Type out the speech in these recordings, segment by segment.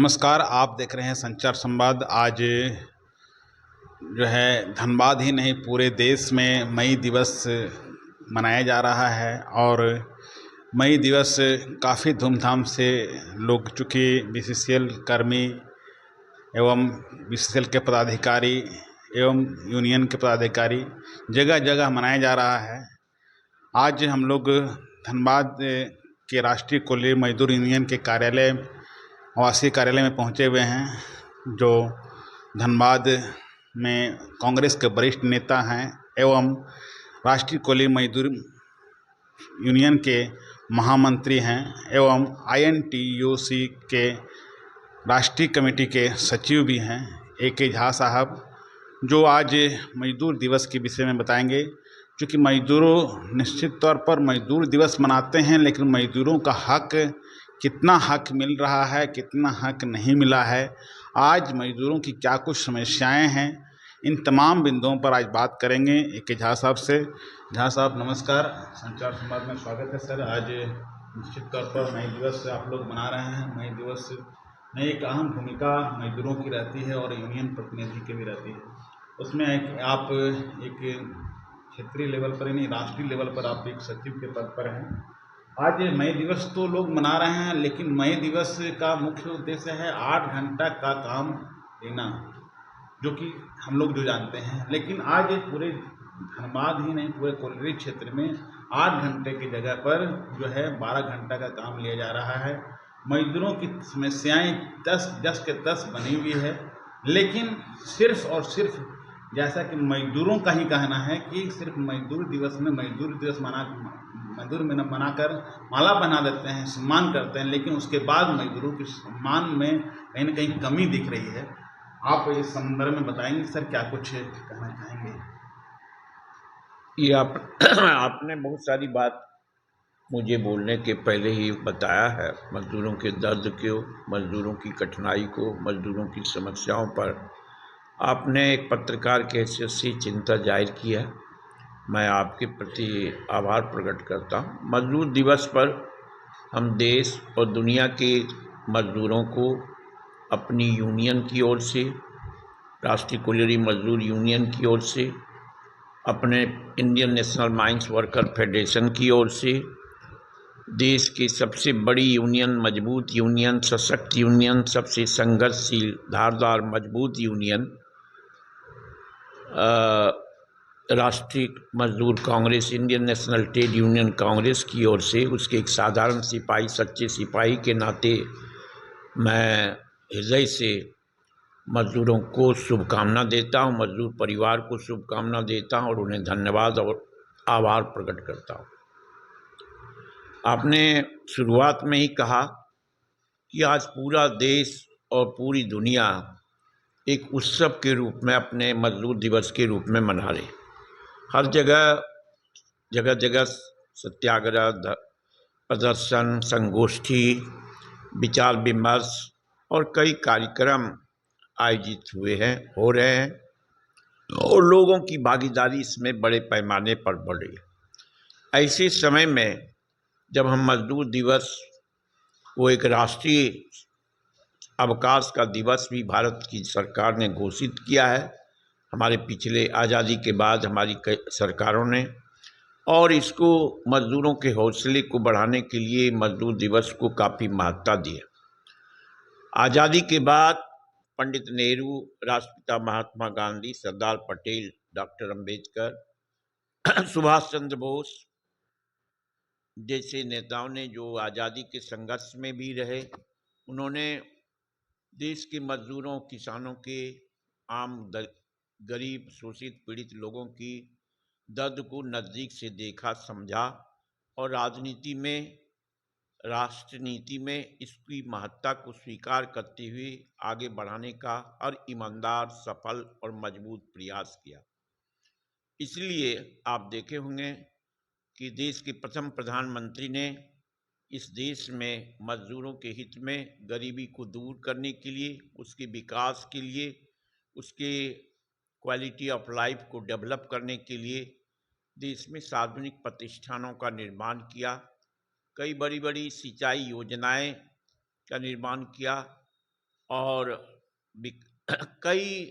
नमस्कार, आप देख रहे हैं संचार संवाद। आज जो है धनबाद ही नहीं पूरे देश में मई दिवस मनाया जा रहा है और मई दिवस काफ़ी धूमधाम से लोग, चूँकि बीसीसीएल कर्मी एवं बीसीसीएल के पदाधिकारी एवं यूनियन के पदाधिकारी जगह जगह मनाया जा रहा है। आज हम लोग धनबाद के राष्ट्रीय कोयला मजदूर यूनियन के कार्यालय, आवासीय कार्यालय में पहुंचे हुए हैं, जो धनबाद में कांग्रेस के वरिष्ठ नेता हैं एवं राष्ट्रीय कोयला मजदूर यूनियन के महामंत्री हैं एवं आईएनटीयूसी के राष्ट्रीय कमेटी के सचिव भी हैं, ए.के. झा साहब, जो आज मजदूर दिवस के विषय में बताएंगे। क्योंकि मजदूरों निश्चित तौर पर मजदूर दिवस मनाते हैं, लेकिन मजदूरों का हक, कितना हक मिल रहा है, कितना हक नहीं मिला है, आज मजदूरों की क्या कुछ समस्याएं हैं, इन तमाम बिंदुओं पर आज बात करेंगे ए.के. झा साहब से। झा साहब नमस्कार, संचार संवाद में स्वागत है सर। आज निश्चित तौर पर मई दिवस आप लोग मना रहे हैं। मई दिवस में एक अहम भूमिका मजदूरों की रहती है और यूनियन प्रतिनिधि की भी रहती है। उसमें आप एक क्षेत्रीय लेवल पर ही नहीं, राष्ट्रीय लेवल पर आप एक सचिव के पद पर हैं। आज मई दिवस तो लोग मना रहे हैं, लेकिन मई दिवस का मुख्य उद्देश्य है 8 घंटा का काम देना, जो कि हम लोग जो जानते हैं। लेकिन आज पूरे धनबाद ही नहीं, पूरे कोयला क्षेत्र में 8 घंटे की जगह पर जो है 12 घंटा का काम लिया जा रहा है। मजदूरों की समस्याएं 10 के 10 बनी हुई है, लेकिन सिर्फ और सिर्फ जैसा कि मजदूरों का ही कहना है कि सिर्फ मजदूर दिवस में मजदूर मनाकर माला बना देते हैं, सम्मान करते हैं, लेकिन उसके बाद मजदूरों के सम्मान में कहीं ना कहीं कमी दिख रही है। आप इस संदर्भ में बताएंगे सर, क्या कुछ कहना चाहेंगे? ये आपने बहुत सारी बात मुझे बोलने के पहले ही बताया है। मजदूरों के दर्द को, मजदूरों की कठिनाई को, मजदूरों की समस्याओं पर आपने एक पत्रकार की हैसियत से चिंता जाहिर की है। मैं आपके प्रति आभार प्रकट करता हूँ। मजदूर दिवस पर हम देश और दुनिया के मजदूरों को अपनी यूनियन की ओर से, राष्ट्रीय कोयला मजदूर यूनियन की ओर से, अपने Indian national mines worker federation की ओर से, देश की सबसे बड़ी यूनियन, मजबूत यूनियन, सशक्त यूनियन, सबसे संघर्षशील, धारदार, मजबूत यूनियन, राष्ट्रीय मजदूर Congress, Indian national trade union Congress की ओर से, उसके एक साधारण सिपाही, सच्चे सिपाही के नाते मैं हृदय से मजदूरों को शुभकामना देता हूं, मजदूर परिवार को शुभकामना देता हूं और उन्हें धन्यवाद और आभार प्रकट करता हूं। आपने शुरुआत में ही कहा कि आज पूरा देश और पूरी दुनिया एक उत्सव के रूप में अपने मजदूर दिवस के रूप में मना रहे। हर जगह जगह जगह सत्याग्रह, प्रदर्शन, संगोष्ठी, विचार विमर्श और कई कार्यक्रम आयोजित हुए हैं, हो रहे हैं और लोगों की भागीदारी इसमें बड़े पैमाने पर बढ़ रही है। ऐसे समय में जब हम मजदूर दिवस को एक राष्ट्रीय अवकाश का दिवस भी भारत की सरकार ने घोषित किया है, हमारे पिछले आज़ादी के बाद हमारी कई सरकारों ने, और इसको मजदूरों के हौसले को बढ़ाने के लिए मजदूर दिवस को काफ़ी महत्ता दी है। आज़ादी के बाद पंडित नेहरू, राष्ट्रपिता महात्मा गांधी, सरदार पटेल, डॉक्टर अंबेडकर, सुभाष चंद्र बोस जैसे नेताओं ने, जो आज़ादी के संघर्ष में भी रहे, उन्होंने देश के मजदूरों, किसानों के, आम गरीब, शोषित, पीड़ित लोगों की दर्द को नज़दीक से देखा, समझा और राजनीति में, राष्ट्र नीति में इसकी महत्ता को स्वीकार करते हुए आगे बढ़ाने का हर ईमानदार, सफल और मजबूत प्रयास किया। इसलिए आप देखे होंगे कि देश के प्रथम प्रधानमंत्री ने इस देश में मजदूरों के हित में, गरीबी को दूर करने के लिए, उसके विकास के लिए, उसके क्वालिटी ऑफ लाइफ को डेवलप करने के लिए देश में सार्वजनिक प्रतिष्ठानों का निर्माण किया, कई बड़ी बड़ी सिंचाई योजनाएं का निर्माण किया, और कई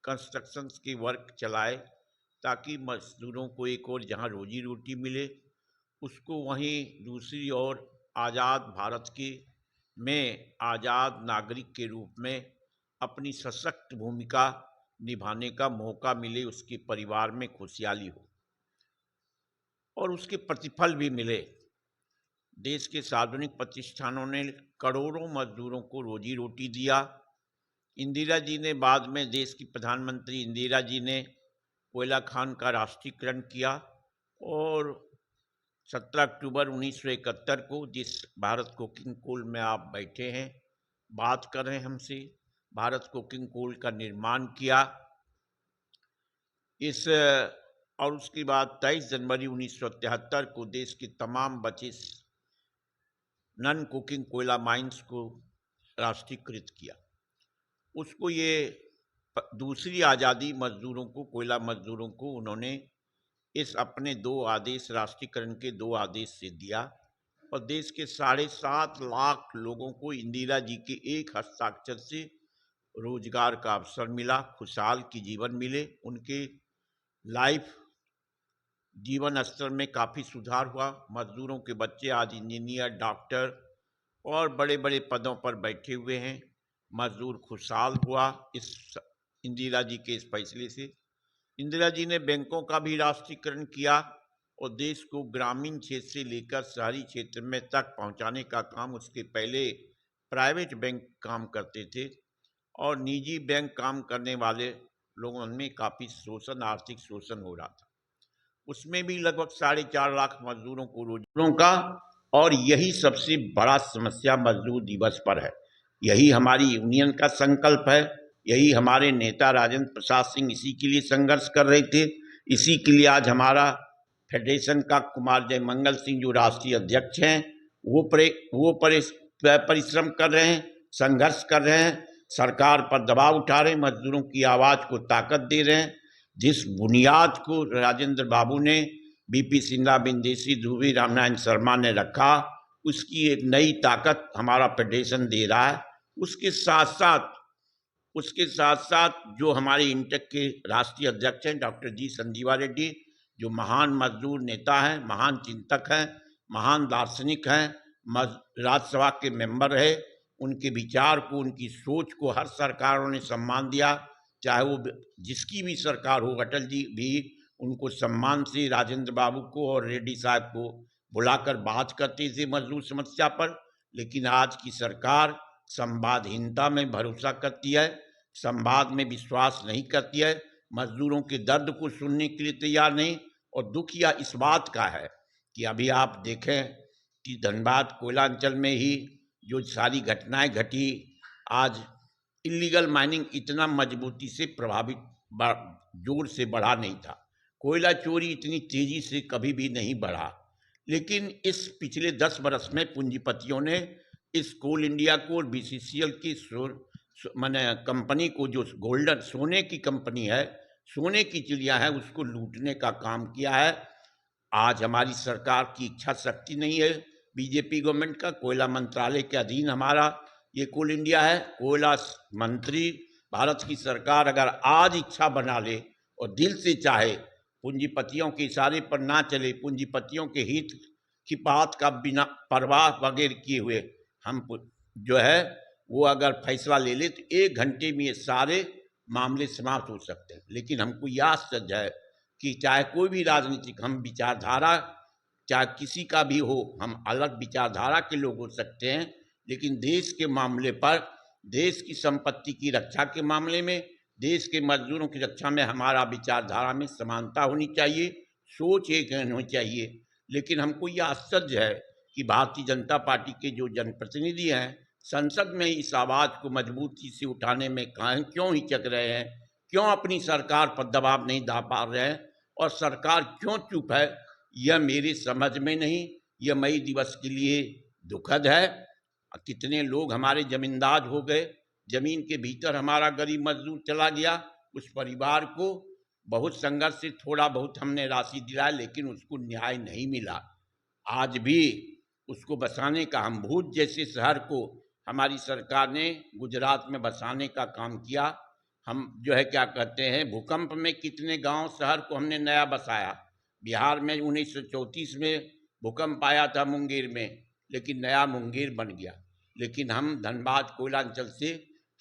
कंस्ट्रक्शंस के वर्क चलाए ताकि मजदूरों को एक और जहां रोजी रोटी मिले, उसको वहीं दूसरी ओर आज़ाद भारत के में आज़ाद नागरिक के रूप में अपनी सशक्त भूमिका निभाने का मौका मिले, उसके परिवार में खुशहाली हो और उसके प्रतिफल भी मिले। देश के सार्वजनिक प्रतिष्ठानों ने करोड़ों मजदूरों को रोजी रोटी दिया। इंदिरा जी ने बाद में, देश की प्रधानमंत्री इंदिरा जी ने कोयला खान का राष्ट्रीयकरण किया और 17 अक्टूबर 1971 को, जिस भारत कोकिंग कोल में आप बैठे हैं बात कर रहे हैं हमसे, भारत कोकिंग कोल का निर्माण किया। और उसके बाद 23 जनवरी 1973 को देश के तमाम बचे नॉन कुकिंग कोयला माइंस को राष्ट्रीयकृत किया। उसको ये दूसरी आज़ादी मजदूरों को, कोयला मजदूरों को उन्होंने इस अपने 2 आदेश, राष्ट्रीयकरण के 2 आदेश से दिया और देश के 7.5 लाख लोगों को इंदिरा जी के एक हस्ताक्षर से रोजगार का अवसर मिला, खुशहाल की जीवन मिले, उनके लाइफ जीवन स्तर में काफ़ी सुधार हुआ। मजदूरों के बच्चे आज इंजीनियर, डॉक्टर और बड़े बड़े पदों पर बैठे हुए हैं। मजदूर खुशहाल हुआ इस इंदिरा जी के इस फैसले से। इंदिरा जी ने बैंकों का भी राष्ट्रीयकरण किया और देश को ग्रामीण क्षेत्र से लेकर शहरी क्षेत्र में तक पहुंचाने का काम, उसके पहले प्राइवेट बैंक काम करते थे और निजी बैंक काम करने वाले लोगों में काफ़ी शोषण, आर्थिक शोषण हो रहा था। उसमें भी लगभग 4.5 लाख मजदूरों को रोजगारों का, और यही सबसे बड़ा समस्या मजदूर दिवस पर है। यही हमारी यूनियन का संकल्प है, यही हमारे नेता राजेंद्र प्रसाद सिंह इसी के लिए संघर्ष कर रहे थे। इसी के लिए आज हमारा फेडरेशन का कुमार जयमंगल सिंह जो राष्ट्रीय अध्यक्ष हैं, वो परिश्रम कर रहे हैं, संघर्ष कर रहे हैं, सरकार पर दबाव उठा रहे हैं, मजदूरों की आवाज़ को ताकत दे रहे हैं। जिस बुनियाद को राजेंद्र बाबू ने, बीपी सिन्हा, बिंदेसी धुवी, रामनारायण शर्मा ने रखा, उसकी एक नई ताकत हमारा फेडरेशन दे रहा है। उसके साथ साथ जो हमारे इंटेक के राष्ट्रीय अध्यक्ष हैं डॉक्टर जी संजीवा रेड्डी, जो महान मजदूर नेता हैं, महान चिंतक हैं, महान दार्शनिक हैं, राज्यसभा के मेंबर रहे, उनके विचार को, उनकी सोच को हर सरकारों ने सम्मान दिया, चाहे वो जिसकी भी सरकार हो। अटल जी भी उनको सम्मान से, राजेंद्र बाबू को और रेड्डी साहब को बुलाकर बात करते थे मजदूर समस्या पर। लेकिन आज की सरकार संवादहीनता में भरोसा करती है, संवाद में विश्वास नहीं करती है, मजदूरों के दर्द को सुनने के लिए तैयार नहीं। और दुख या इस बात का है कि अभी आप देखें कि धनबाद कोयला अंचल में ही जो सारी घटनाएं घटी, आज इलीगल माइनिंग इतना मजबूती से प्रभावित, जोर से बढ़ा नहीं था, कोयला चोरी इतनी तेजी से कभी भी नहीं बढ़ा। लेकिन इस पिछले 10 वर्ष में पूंजीपतियों ने इस कोल इंडिया को और बीसीसीएल की माने कंपनी को, जो गोल्डन सोने की कंपनी है, सोने की चिड़िया है, उसको लूटने का काम किया है। आज हमारी सरकार की इच्छा शक्ति नहीं है, बीजेपी गवर्नमेंट का, कोयला मंत्रालय के अधीन हमारा ये कोल इंडिया है। कोयला मंत्री, भारत की सरकार अगर आज इच्छा बना ले और दिल से चाहे, पूंजीपतियों के इशारे पर ना चले, पूंजीपतियों के हित की बात का बिना परवाह वगैरह किए हुए हम जो है वो अगर फैसला ले ले तो 1 घंटे में ये सारे मामले समाप्त हो सकते हैं। लेकिन हमको यह आश्चर्य है कि चाहे कोई भी राजनीतिक, हम विचारधारा चाहे किसी का भी हो, हम अलग विचारधारा के लोग हो सकते हैं, लेकिन देश के मामले पर, देश की संपत्ति की रक्षा के मामले में, देश के मजदूरों की रक्षा में हमारा विचारधारा में समानता होनी चाहिए, सोच एक होनी चाहिए। लेकिन हमको यह आश्चर्य है कि भारतीय जनता पार्टी के जो जनप्रतिनिधि हैं, संसद में इस आवाज़ को मजबूती से उठाने में क्यों हिचक रहे हैं, क्यों अपनी सरकार पर दबाव नहीं डाल पा रहे हैं, और सरकार क्यों चुप है, यह मेरी समझ में नहीं। यह मई दिवस के लिए दुखद है। कितने लोग हमारे जमींदार हो गए, जमीन के भीतर हमारा गरीब मजदूर चला गया, उस परिवार को बहुत संघर्ष से थोड़ा बहुत हमने राशि दिलाया, लेकिन उसको न्याय नहीं मिला। आज भी उसको बसाने का, हम भूज जैसे शहर को हमारी सरकार ने गुजरात में बसाने का काम किया। हम जो है क्या कहते हैं, भूकंप में कितने गांव शहर को हमने नया बसाया। बिहार में 1934 में भूकंप आया था मुंगेर में, लेकिन नया मुंगेर बन गया। लेकिन हम धनबाद कोयलांचल से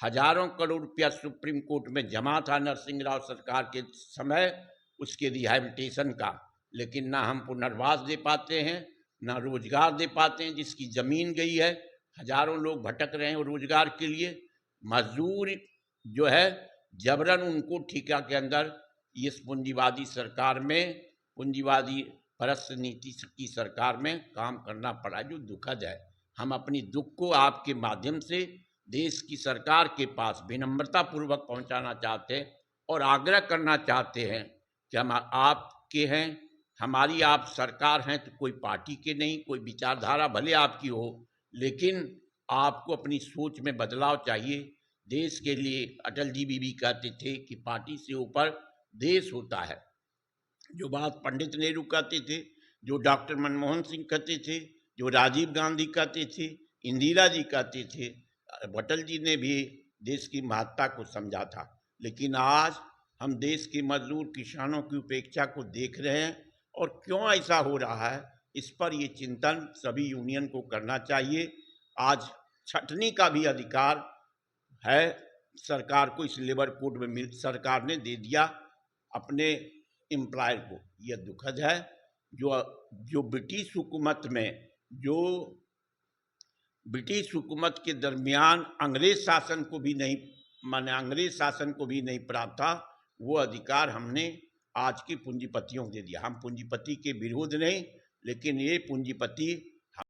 हजारों करोड़ रुपया सुप्रीम कोर्ट में जमा था नरसिंह राव सरकार के समय उसके रिहैबिलिटेशन का, लेकिन ना हम पुनर्वास दे पाते हैं, ना रोजगार दे पाते हैं। जिसकी ज़मीन गई है, हजारों लोग भटक रहे हैं रोजगार के लिए। मजदूर जो है जबरन उनको ठेका के अंदर इस पूंजीवादी सरकार में, पूंजीवादी परस्त नीति की सरकार में काम करना पड़ा, जो दुखद है। हम अपनी दुख को आपके माध्यम से देश की सरकार के पास विनम्रता पूर्वक पहुंचाना चाहते हैं और आग्रह करना चाहते हैं कि हम आपके हैं, हमारी आप सरकार हैं तो कोई पार्टी के नहीं, कोई विचारधारा भले आपकी हो, लेकिन आपको अपनी सोच में बदलाव चाहिए। देश के लिए अटल जी भी कहते थे कि पार्टी से ऊपर देश होता है। जो बात पंडित नेहरू कहते थे, जो डॉक्टर मनमोहन सिंह कहते थे, जो राजीव गांधी कहते थे, इंदिरा जी कहते थे, अटल जी ने भी देश की महत्ता को समझा था। लेकिन आज हम देश के मजदूर किसानों की उपेक्षा को देख रहे हैं, और क्यों ऐसा हो रहा है इस पर ये चिंतन सभी यूनियन को करना चाहिए। आज छटनी का भी अधिकार है सरकार को, इस लेबर कोड में सरकार ने दे दिया अपने एम्प्लॉयर को। यह दुखद है। जो ब्रिटिश हुकूमत में, जो ब्रिटिश हुकूमत के दरमियान अंग्रेज शासन को भी नहीं, माने अंग्रेज शासन को भी नहीं प्राप्त था, वो अधिकार हमने आज के पूंजीपतियों को दे दिया। हम पूंजीपति के विरोध नहीं, लेकिन ये पूंजीपति